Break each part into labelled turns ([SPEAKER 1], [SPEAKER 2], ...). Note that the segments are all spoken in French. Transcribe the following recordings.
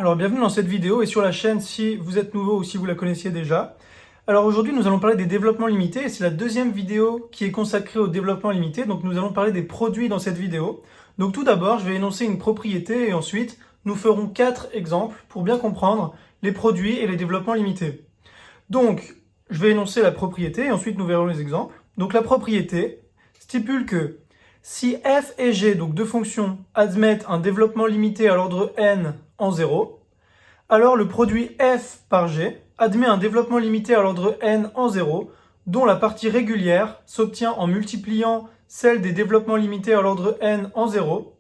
[SPEAKER 1] Alors bienvenue dans cette vidéo et sur la chaîne si vous êtes nouveau ou si vous la connaissiez déjà. Alors aujourd'hui nous allons parler des développements limités et c'est la deuxième vidéo qui est consacrée au développement limité. Donc nous allons parler des produits dans cette vidéo. Donc tout d'abord je vais énoncer une propriété et ensuite nous ferons 4 exemples pour bien comprendre les produits et les développements limités. Donc je vais énoncer la propriété et ensuite nous verrons les exemples. Donc la propriété stipule que si f et g, donc deux fonctions, admettent un développement limité à l'ordre n en 0, alors le produit f par g admet un développement limité à l'ordre n en 0, dont la partie régulière s'obtient en multipliant celle des développements limités à l'ordre n en 0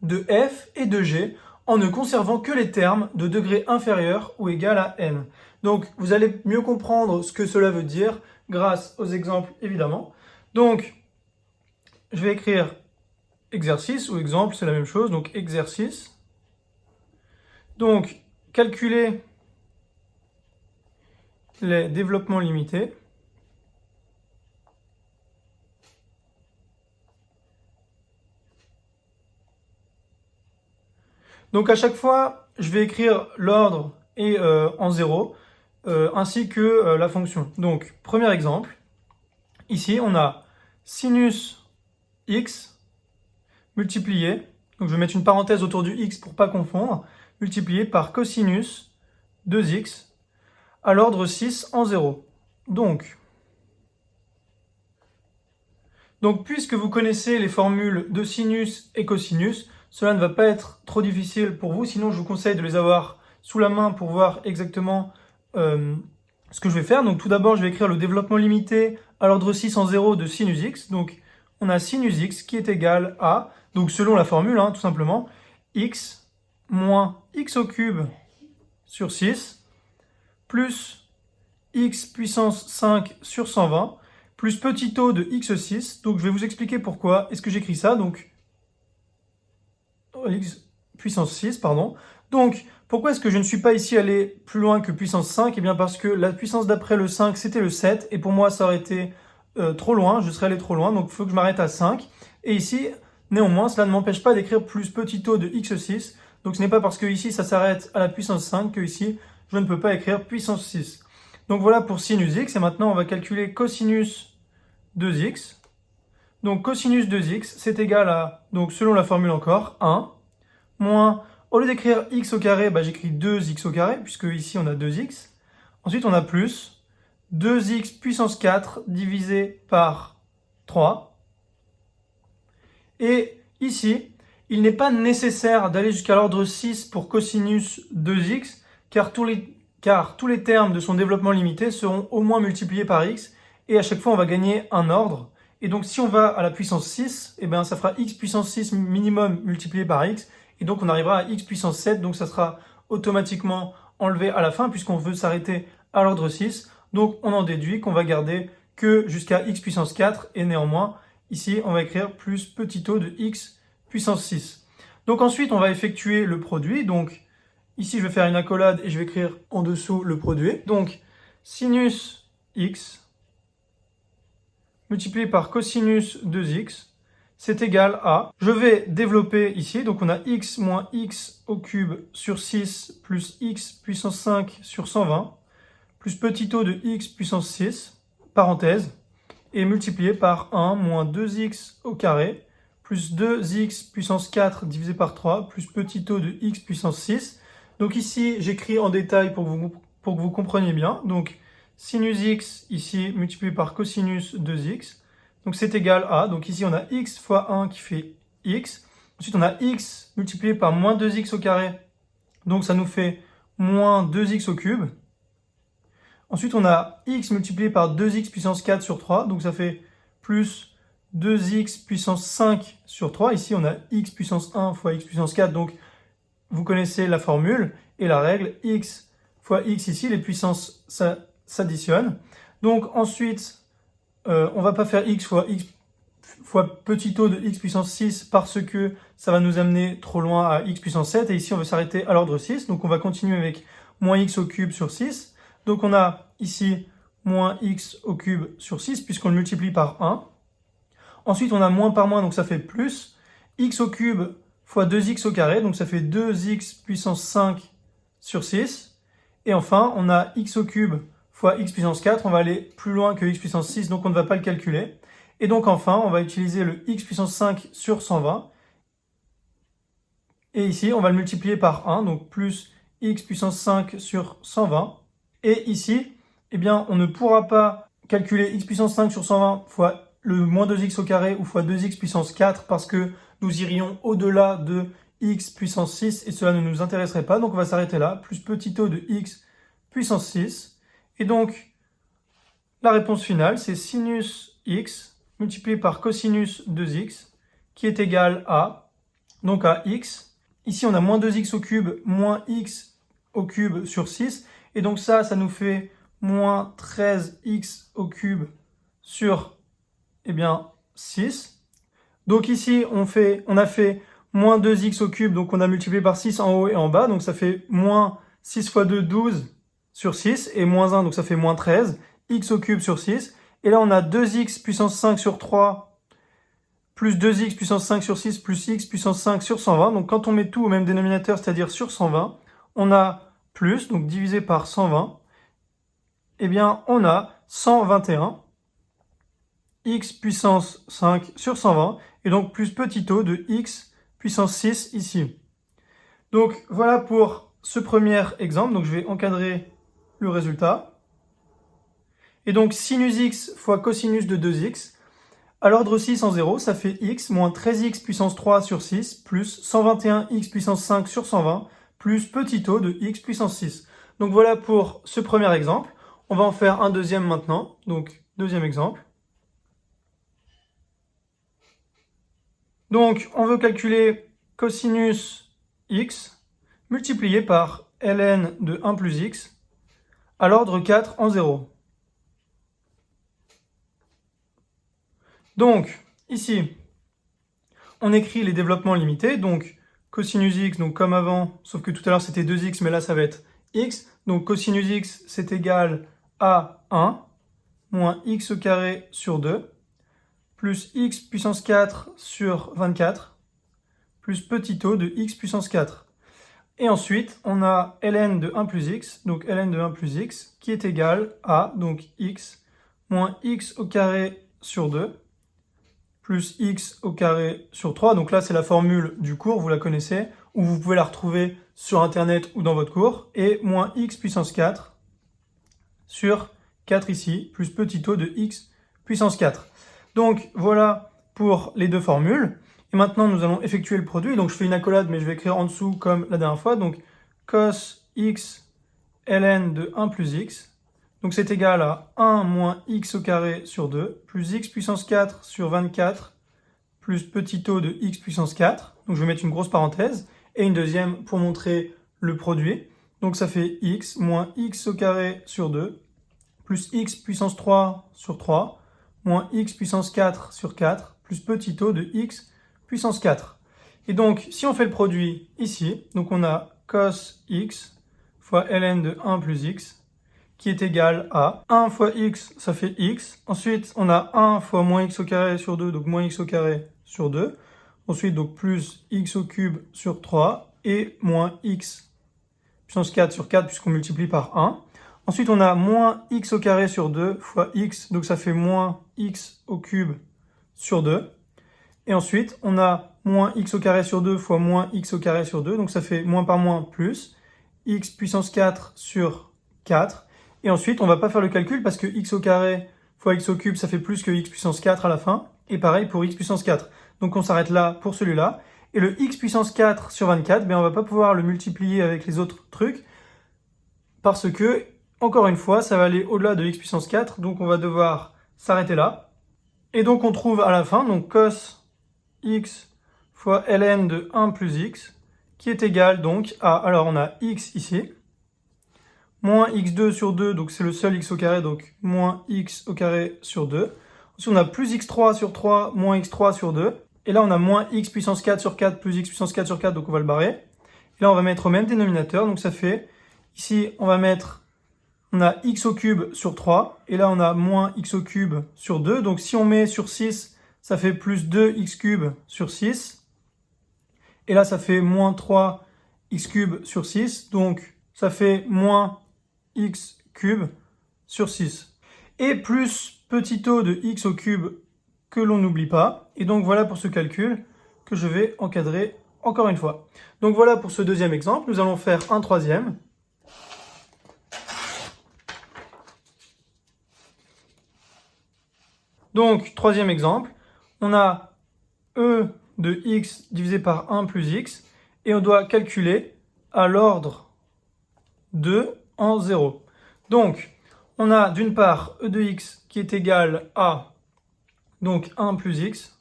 [SPEAKER 1] de f et de g en ne conservant que les termes de degré inférieur ou égal à n. Donc vous allez mieux comprendre ce que cela veut dire grâce aux exemples évidemment. Donc je vais écrire exercice ou exemple, c'est la même chose, donc exercice. Donc, calculer les développements limités. Donc à chaque fois, je vais écrire l'ordre et en 0, ainsi que la fonction. Donc, premier exemple, ici on a sinus x multiplié, donc je vais mettre une parenthèse autour du x pour ne pas confondre, multiplié par cosinus 2x à l'ordre 6 en 0. Donc, puisque vous connaissez les formules de sinus et cosinus, cela ne va pas être trop difficile pour vous, sinon je vous conseille de les avoir sous la main pour voir exactement ce que je vais faire. Donc tout d'abord, je vais écrire le développement limité à l'ordre 6 en 0 de sinus x. Donc on a sinus x qui est égal à, donc selon la formule, tout simplement, x moins x au cube sur 6 plus x puissance 5 sur 120 plus petit o de x6. Donc je vais vous expliquer pourquoi est-ce que j'écris ça. Donc x puissance 6, pardon. Donc pourquoi est-ce que je ne suis pas ici allé plus loin que puissance 5? Eh bien parce que la puissance d'après le 5 c'était le 7 et pour moi ça aurait été trop loin, je serais allé trop loin, donc il faut que je m'arrête à 5. Et ici, néanmoins, cela ne m'empêche pas d'écrire plus petit o de x6. Donc ce n'est pas parce que ici ça s'arrête à la puissance 5 que ici je ne peux pas écrire puissance 6. Donc voilà pour sinus x, et maintenant on va calculer cosinus 2x. Donc cosinus 2x, c'est égal à, donc selon la formule encore, 1, moins, au lieu d'écrire x au carré, j'écris 2x au carré, puisque ici on a 2x. Ensuite on a plus 2x puissance 4 divisé par 3. Et ici, il n'est pas nécessaire d'aller jusqu'à l'ordre 6 pour cosinus 2x, car tous les termes de son développement limité seront au moins multipliés par x, et à chaque fois on va gagner un ordre. Et donc si on va à la puissance 6, ça fera x puissance 6 minimum multiplié par x, et donc on arrivera à x puissance 7, donc ça sera automatiquement enlevé à la fin, puisqu'on veut s'arrêter à l'ordre 6. Donc on en déduit qu'on va garder que jusqu'à x puissance 4, et néanmoins, ici on va écrire plus petit o de x puissance 6. Donc ensuite on va effectuer le produit, donc ici je vais faire une accolade et je vais écrire en dessous le produit. Donc sinus x multiplié par cosinus 2x, c'est égal à, je vais développer ici, donc on a x moins x au cube sur 6 plus x puissance 5 sur 120, plus petit o de x puissance 6, parenthèse, et multiplié par 1 moins 2x au carré, plus 2x puissance 4 divisé par 3, plus petit o de x puissance 6. Donc ici, j'écris en détail pour que vous compreniez bien. Donc sinus x ici multiplié par cosinus 2x. Donc c'est égal à, donc ici on a x fois 1 qui fait x. Ensuite on a x multiplié par moins 2x au carré. Donc ça nous fait moins 2x au cube. Ensuite on a x multiplié par 2x puissance 4 sur 3. Donc ça fait plus 2x puissance 5 sur 3. Ici on a x puissance 1 fois x puissance 4. Donc vous connaissez la formule et la règle. X fois x ici, les puissances s'additionnent. Donc ensuite, on ne va pas faire x fois petit o de x puissance 6 parce que ça va nous amener trop loin à x puissance 7. Et ici, on veut s'arrêter à l'ordre 6. Donc on va continuer avec moins x au cube sur 6. Donc on a ici moins x au cube sur 6 puisqu'on le multiplie par 1. Ensuite, on a moins par moins, donc ça fait plus x au cube fois 2x au carré. Donc ça fait 2x puissance 5 sur 6. Et enfin, on a x au cube fois x puissance 4. On va aller plus loin que x puissance 6, donc on ne va pas le calculer. Et donc enfin, on va utiliser le x puissance 5 sur 120. Et ici, on va le multiplier par 1, donc plus x puissance 5 sur 120. Et ici, eh bien, on ne pourra pas calculer x puissance 5 sur 120 fois le moins 2x au carré ou fois 2x puissance 4 parce que nous irions au-delà de x puissance 6 et cela ne nous intéresserait pas. Donc on va s'arrêter là, plus petit o de x puissance 6. Et donc, la réponse finale, c'est sinus x multiplié par cosinus 2x qui est égal à, donc à x. Ici, on a moins 2x au cube, moins x au cube sur 6. Et donc ça nous fait moins 13x au cube sur, eh bien, 6. Donc ici, on a fait moins 2x au cube, donc on a multiplié par 6 en haut et en bas. Donc ça fait moins 6 fois 2, 12 sur 6. Et moins 1, donc ça fait moins 13. X au cube sur 6. Et là, on a 2x puissance 5 sur 3 plus 2x puissance 5 sur 6 plus x puissance 5 sur 120. Donc quand on met tout au même dénominateur, c'est-à-dire sur 120, on a plus, donc divisé par 120, eh bien on a 121 x puissance 5 sur 120, et donc plus petit o de x puissance 6 ici. Donc voilà pour ce premier exemple, donc je vais encadrer le résultat. Et donc sinus x fois cosinus de 2x, à l'ordre 6 en 0, ça fait x moins 13x puissance 3 sur 6 plus 121x puissance 5 sur 120 plus petit o de x puissance 6. Donc voilà pour ce premier exemple. On va en faire un deuxième maintenant. Donc deuxième exemple. Donc on veut calculer cosinus x multiplié par ln de 1 plus x à l'ordre 4 en 0. Donc, ici, on écrit les développements limités. Donc, cosinus x, donc comme avant, sauf que tout à l'heure c'était 2x, mais là ça va être x. Donc, cosinus x, c'est égal à 1 moins x au carré sur 2, plus x puissance 4 sur 24, plus petit o de x puissance 4. Et ensuite, on a ln de 1 plus x, donc ln de 1 plus x, qui est égal à, donc x, moins x au carré sur 2, plus x au carré sur 3. Donc là, c'est la formule du cours, vous la connaissez, ou vous pouvez la retrouver sur Internet ou dans votre cours. Et moins x puissance 4 sur 4 ici, plus petit o de x puissance 4. Donc voilà pour les deux formules. Et maintenant, nous allons effectuer le produit. Donc je fais une accolade, mais je vais écrire en dessous comme la dernière fois. Donc cos x ln de 1 plus x. Donc c'est égal à 1 moins x au carré sur 2, plus x puissance 4 sur 24, plus petit o de x puissance 4. Donc je vais mettre une grosse parenthèse, et une deuxième pour montrer le produit. Donc ça fait x moins x au carré sur 2, plus x puissance 3 sur 3, moins x puissance 4 sur 4, plus petit o de x puissance 4. Et donc, si on fait le produit ici, donc on a cos x fois ln de 1 plus x, qui est égal à 1 fois x, ça fait x. Ensuite, on a 1 fois moins x au carré sur 2, donc moins x au carré sur 2. Ensuite, donc plus x au cube sur 3 et moins x puissance 4 sur 4 puisqu'on multiplie par 1. Ensuite, on a moins x au carré sur 2 fois x, donc ça fait moins x au cube sur 2. Et ensuite, on a moins x au carré sur 2 fois moins x au carré sur 2, donc ça fait moins par moins plus x puissance 4 sur 4. Et ensuite, on va pas faire le calcul parce que x au carré fois x au cube, ça fait plus que x puissance 4 à la fin. Et pareil pour x puissance 4. Donc on s'arrête là pour celui-là. Et le x puissance 4 sur 24, ben on va pas pouvoir le multiplier avec les autres trucs. Parce que, encore une fois, ça va aller au-delà de x puissance 4. Donc on va devoir s'arrêter là. Et donc on trouve à la fin, donc cos x fois ln de 1 plus x, qui est égal donc à, alors on a x ici, moins x2 sur 2, donc c'est le seul x au carré, donc moins x au carré sur 2. Ensuite, on a plus x3 sur 3, moins x3 sur 2. Et là, on a moins x puissance 4 sur 4, plus x puissance 4 sur 4, donc on va le barrer. Et là, on va mettre au même dénominateur, donc ça fait, ici, on a x au cube sur 3, et là, on a moins x au cube sur 2. Donc si on met sur 6, ça fait plus 2x cube sur 6. Et là, ça fait moins 3x cube sur 6, donc ça fait moins x cube sur 6. Et plus petit o de x au cube que l'on n'oublie pas. Et donc voilà pour ce calcul que je vais encadrer encore une fois. Donc voilà pour ce deuxième exemple. Nous allons faire un troisième. Donc, troisième exemple, on a e de x divisé par 1 plus x, et on doit calculer à l'ordre 2 en 0. Donc, on a d'une part e de x qui est égal à donc 1 plus x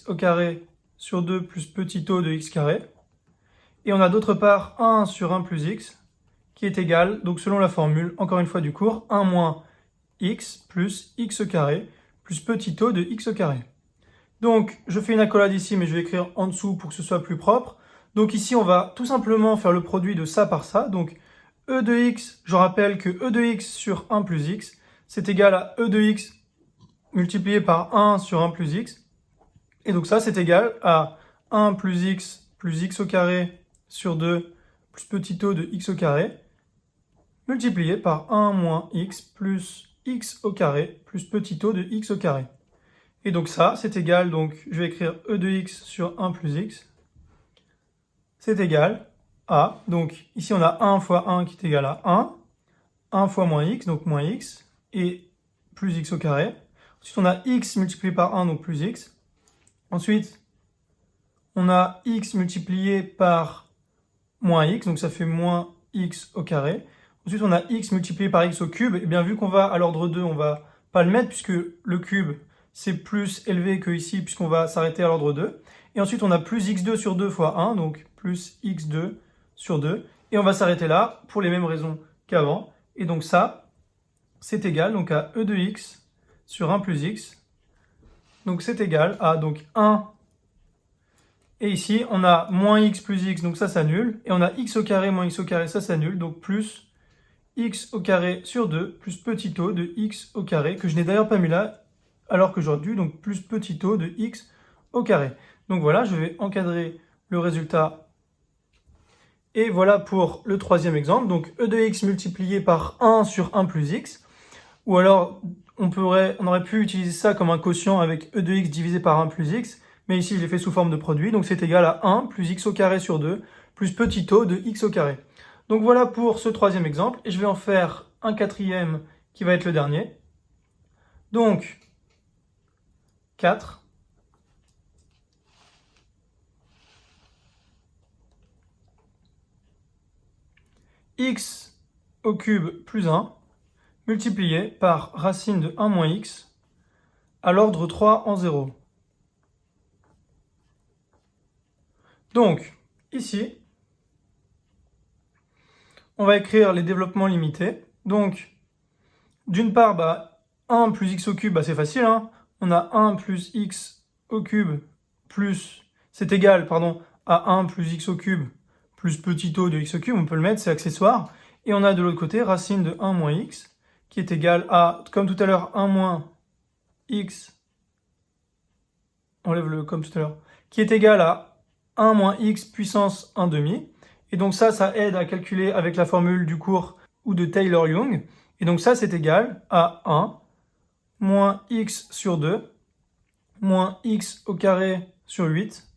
[SPEAKER 1] au carré sur 2 plus petit o de x carré. Et on a d'autre part 1 sur 1 plus x qui est égal, donc selon la formule, encore une fois du cours, 1 moins x plus x au carré plus petit o de x au carré. Donc, je fais une accolade ici, mais je vais écrire en dessous pour que ce soit plus propre. Donc ici, on va tout simplement faire le produit de ça par ça. Donc, e de x, je rappelle que e de x sur 1 plus x, c'est égal à e de x multiplié par 1 sur 1 plus x. Et donc ça, c'est égal à 1 plus x au carré sur 2 plus petit o de x au carré, multiplié par 1 moins x plus x au carré plus petit o de x au carré. Et donc ça, c'est égal, donc je vais écrire e de x sur 1 plus x, c'est égal à, donc ici on a 1 fois 1 qui est égal à 1 fois moins x, donc moins x, et plus x au carré. Ensuite on a x multiplié par 1, donc plus x. Ensuite, on a x multiplié par moins x, donc ça fait moins x au carré. Ensuite, on a x multiplié par x au cube. Et bien, vu qu'on va à l'ordre 2, on va pas le mettre puisque le cube, c'est plus élevé que ici puisqu'on va s'arrêter à l'ordre 2. Et ensuite, on a plus x2 sur 2 fois 1, donc plus x2 sur 2. Et on va s'arrêter là pour les mêmes raisons qu'avant. Et donc ça, c'est égal donc à e de x sur 1 plus x. Donc c'est égal à donc 1. Et ici, on a moins x plus x, donc ça s'annule. Et on a x au carré moins x au carré, ça s'annule. Donc plus x au carré sur 2 plus petit o de x au carré, que je n'ai d'ailleurs pas mis là, alors que j'aurais dû, donc plus petit o de x au carré. Donc voilà, je vais encadrer le résultat. Et voilà pour le troisième exemple. Donc e de x multiplié par 1 sur 1 plus x. Ou alors, on aurait pu utiliser ça comme un quotient avec e de x divisé par 1 plus x. Mais ici, je l'ai fait sous forme de produit. Donc c'est égal à 1 plus x au carré sur 2 plus petit o de x au carré. Donc voilà pour ce troisième exemple. Et je vais en faire un quatrième qui va être le dernier. Donc, 4. X au cube plus 1 multiplié par racine de 1 moins x à l'ordre 3 en 0. Donc, ici, on va écrire les développements limités. Donc, d'une part, 1 plus x au cube, c'est facile. Hein, on a 1 plus x au cube plus, c'est égal, à 1 plus x au cube plus petit o de x au cube. On peut le mettre, c'est accessoire. Et on a de l'autre côté racine de 1 moins x qui est égal à, comme tout à l'heure, 1 moins x, enlève le comme tout à l'heure, qui est égal à 1 moins x puissance 1 demi. Et donc ça aide à calculer avec la formule du cours ou de Taylor-Young. Et donc ça, c'est égal à 1 moins x sur 2 moins x au carré sur 8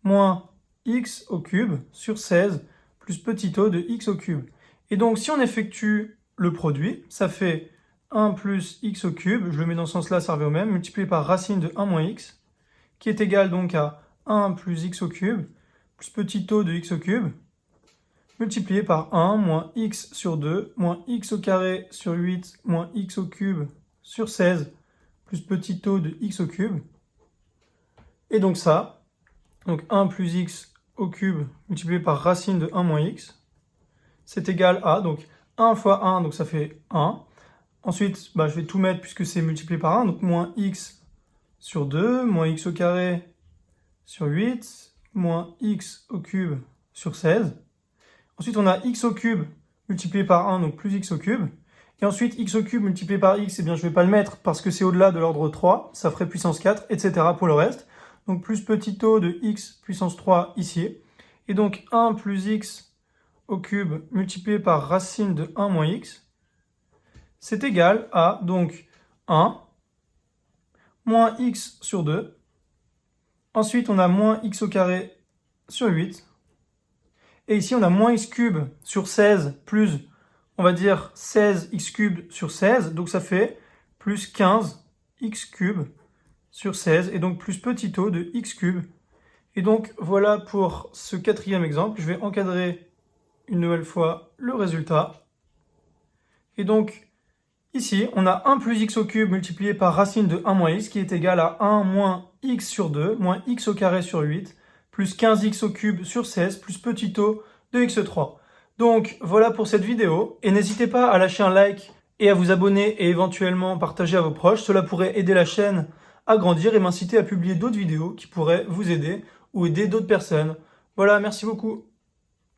[SPEAKER 1] moins x au cube sur 16 plus petit o de x au cube. Et donc, si on effectue le produit, ça fait 1 plus x au cube, je le mets dans ce sens-là, ça revient au même, multiplié par racine de 1 moins x, qui est égal donc à 1 plus x au cube plus petit o de x au cube, multiplié par 1 moins x sur 2 moins x au carré sur 8 moins x au cube sur 16 plus petit o de x au cube. Et donc ça, donc 1 plus x au cube multiplié par racine de 1 moins x, c'est égal à, donc 1 fois 1, donc ça fait 1. Ensuite, je vais tout mettre puisque c'est multiplié par 1, donc moins x sur 2, moins x au carré sur 8, moins x au cube sur 16. Ensuite, on a x au cube multiplié par 1, donc plus x au cube. Et ensuite, x au cube multiplié par x, je ne vais pas le mettre parce que c'est au-delà de l'ordre 3, ça ferait puissance 4, etc. pour le reste. Donc plus petit o de x puissance 3 ici. Et donc 1 plus x au cube multiplié par racine de 1 moins x, c'est égal à donc 1 moins x sur 2. Ensuite, on a moins x au carré sur 8. Et ici, on a moins x cube sur 16 plus, on va dire, 16x cube sur 16. Donc, ça fait plus 15x cube sur 16. Et donc, plus petit o de x cube. Et donc, voilà pour ce quatrième exemple. Je vais encadrer une nouvelle fois le résultat. Et donc, ici, on a 1 plus x au cube multiplié par racine de 1 moins x qui est égal à 1 moins x sur 2 moins x au carré sur 8 plus 15x au cube sur 16 plus petit o de x3. Donc voilà pour cette vidéo et n'hésitez pas à lâcher un like et à vous abonner et éventuellement partager à vos proches. Cela pourrait aider la chaîne à grandir et m'inciter à publier d'autres vidéos qui pourraient vous aider ou aider d'autres personnes. Voilà, merci beaucoup.